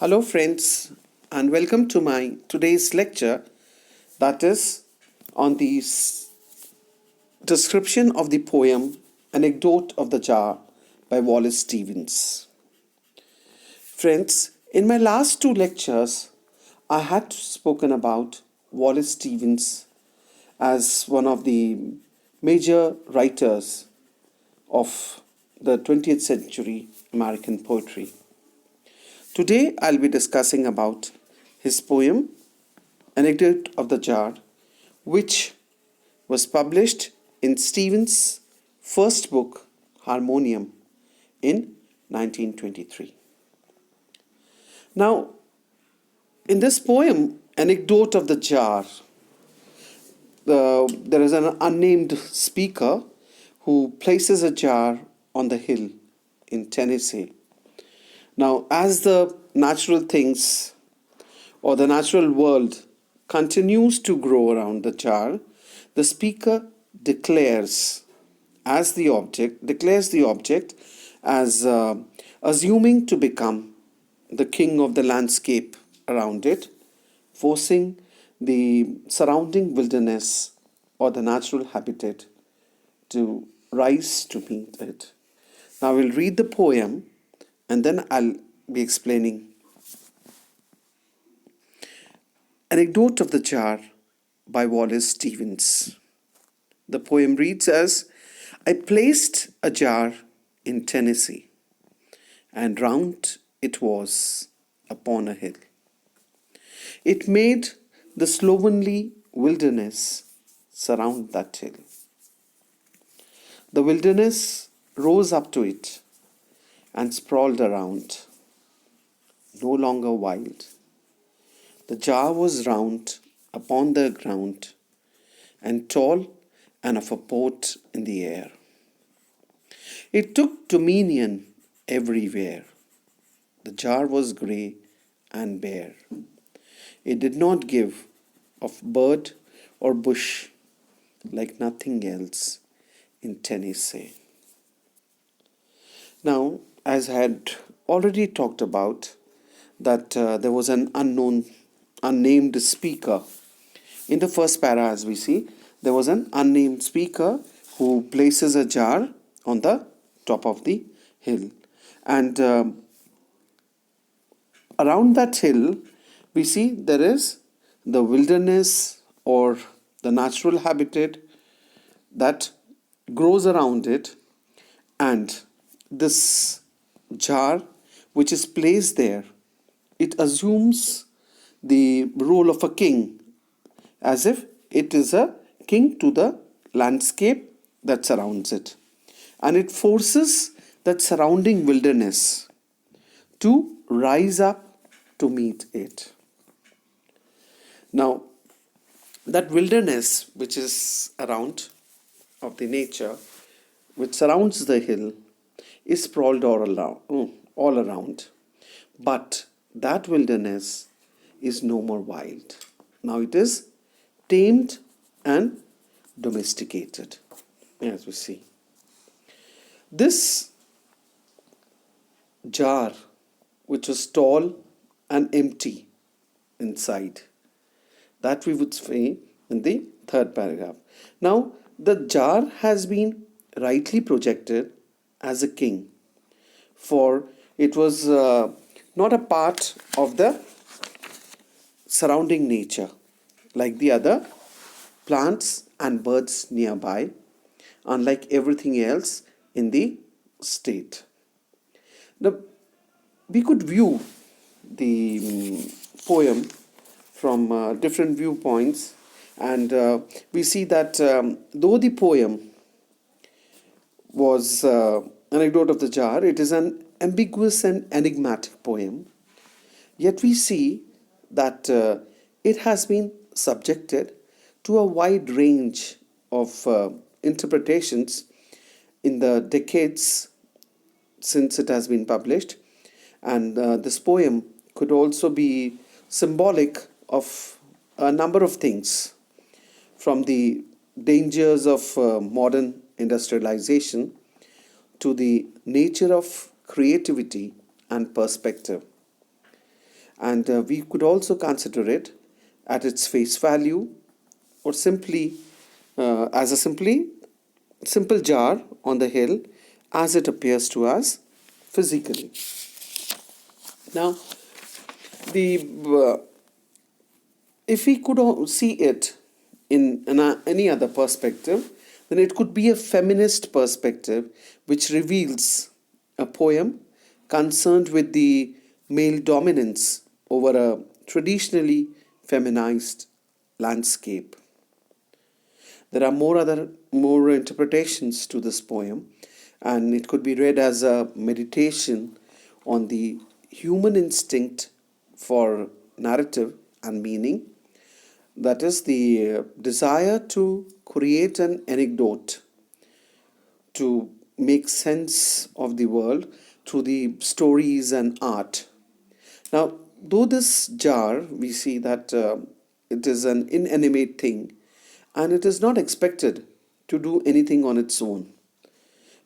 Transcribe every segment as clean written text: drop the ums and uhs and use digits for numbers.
Hello friends, and welcome to my today's lecture, that is on the description of the poem Anecdote of the Jar by Wallace Stevens. Friends, in my last two lectures I had spoken about Wallace Stevens as one of the major writers of the 20th century American poetry. Today I'll be discussing about his poem Anecdote of the Jar, which was published in Stevens' first book Harmonium in 1923. Now, in this poem Anecdote of the Jar, there is an unnamed speaker who places a jar on the hill in Tennessee. Now, as the natural things or the natural world continues to grow around the jar, the speaker declares the object as assuming to become the king of the landscape around it, forcing the surrounding wilderness or the natural habitat to rise to meet it. Now we'll read the poem and then I'll be explaining. Anecdote of the Jar by Wallace Stevens. The poem reads as, I placed a jar in Tennessee, and round it was upon a hill. It made the slovenly wilderness surround that hill. The wilderness rose up to it and sprawled around, no longer wild. The jar was round upon the ground, and tall and of a port in the air. It took dominion everywhere. The jar was grey and bare. It did not give of bird or bush like nothing else in Tennessee. Now, as I had already talked about, that there was an unnamed speaker. In the first para, as we see, there was an unnamed speaker who places a jar on the top of the hill. And around that hill, we see there is the wilderness or the natural habitat that grows around it, and this jar which is placed there, it assumes the role of a king, as if it is a king to the landscape that surrounds it, and it forces that surrounding wilderness to rise up to meet it. Now, that wilderness which is around of the nature which surrounds the hill is sprawled all around. But that wilderness is no more wild. Now it is tamed and domesticated, as we see. This jar, which was tall and empty inside, that we would say in the third paragraph. Now, the jar has been rightly projected as a king, for it was not a part of the surrounding nature like the other plants and birds nearby, unlike everything else in the state. Now, we could view the poem from different viewpoints, and we see that though the poem was Anecdote of the Jar, it is an ambiguous and enigmatic poem, yet we see that it has been subjected to a wide range of interpretations in the decades since it has been published, and this poem could also be symbolic of a number of things, from the dangers of modern industrialization to the nature of creativity and perspective. And we could also consider it at its face value, or simply as a simple jar on the hill as it appears to us physically. Now, the if we could see it in any other perspective, then it could be a feminist perspective which reveals a poem concerned with the male dominance over a traditionally feminized landscape. There are more interpretations to this poem, and it could be read as a meditation on the human instinct for narrative and meaning, that is, the desire to create an anecdote, to make sense of the world through the stories and art. Now, though this jar, we see that it is an inanimate thing and it is not expected to do anything on its own.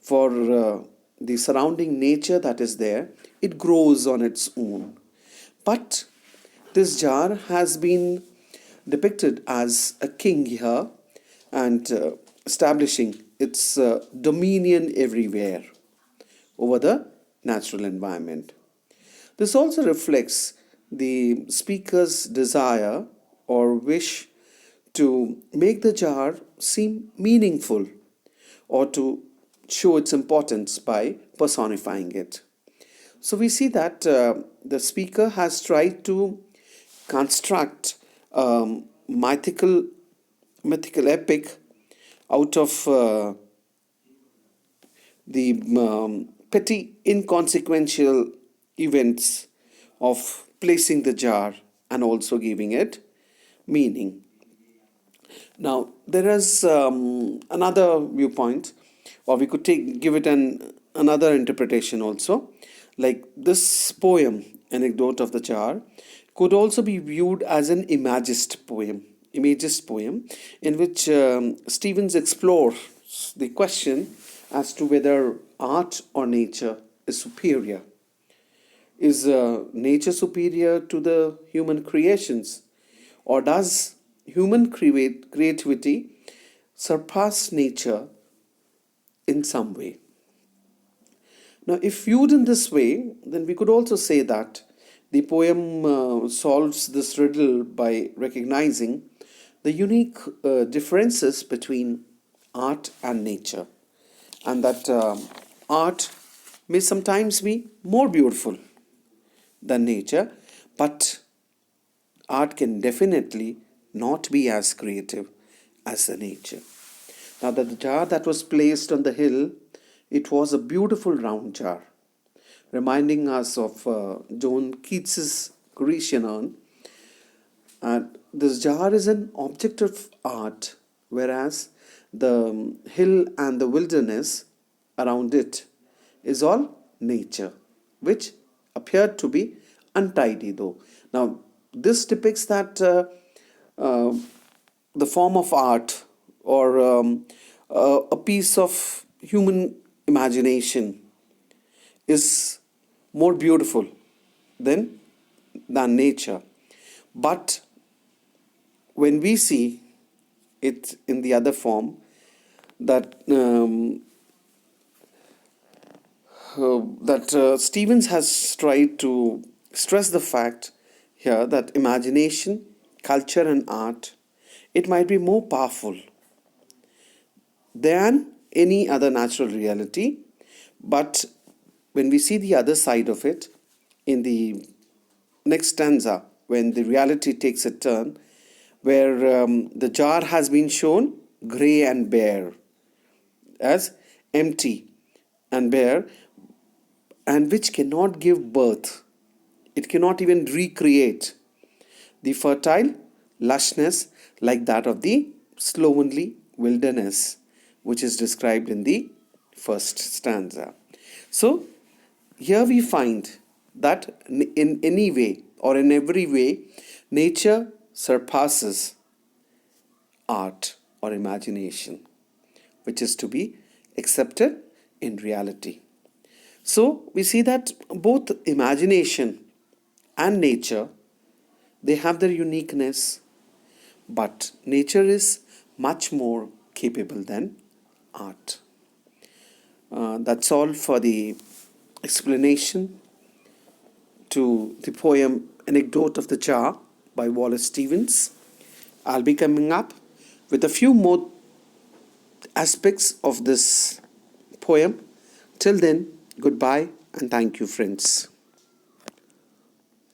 For the surrounding nature that is there, it grows on its own. But this jar has been depicted as a king here and establishing its dominion everywhere over the natural environment. This also reflects the speaker's desire or wish to make the jar seem meaningful or to show its importance by personifying it. So we see that the speaker has tried to construct mythical epic out of the petty inconsequential events of placing the jar and also giving it meaning. Now there is another viewpoint, or we could give it another interpretation also. Like this poem, Anecdote of the Jar, could also be viewed as an imagist poem, in which Stevens explores the question as to whether art or nature is superior. Is nature superior to the human creations, or does human creativity surpass nature in some way? Now, if viewed in this way, then we could also say that the poem solves this riddle by recognizing the unique differences between art and nature, and that art may sometimes be more beautiful than nature, but art can definitely not be as creative as the nature. Now, the jar that was placed on the hill, it was a beautiful round jar, reminding us of John Keats's Grecian urn. And this jar is an object of art, whereas the hill and the wilderness around it is all nature, which appeared to be untidy though. Now, this depicts that the form of art, or a piece of human imagination, is more beautiful than nature. But when we see it in the other form, that Stevens has tried to stress the fact here that imagination, culture, and art, it might be more powerful than any other natural reality. But when we see the other side of it in the next stanza, when the reality takes a turn, where the jar has been shown grey and bare, as empty and bare, and which cannot give birth, it cannot even recreate the fertile lushness like that of the slovenly wilderness, which is described in the first stanza. So here we find that in any way or in every way, nature surpasses art or imagination, which is to be accepted in reality. So we see that both imagination and nature, they have their uniqueness, but nature is much more capable than art. That's all for the explanation to the poem Anecdote of the Jar by Wallace Stevens. I'll be coming up with a few more aspects of this poem. Till then, goodbye and thank you, friends.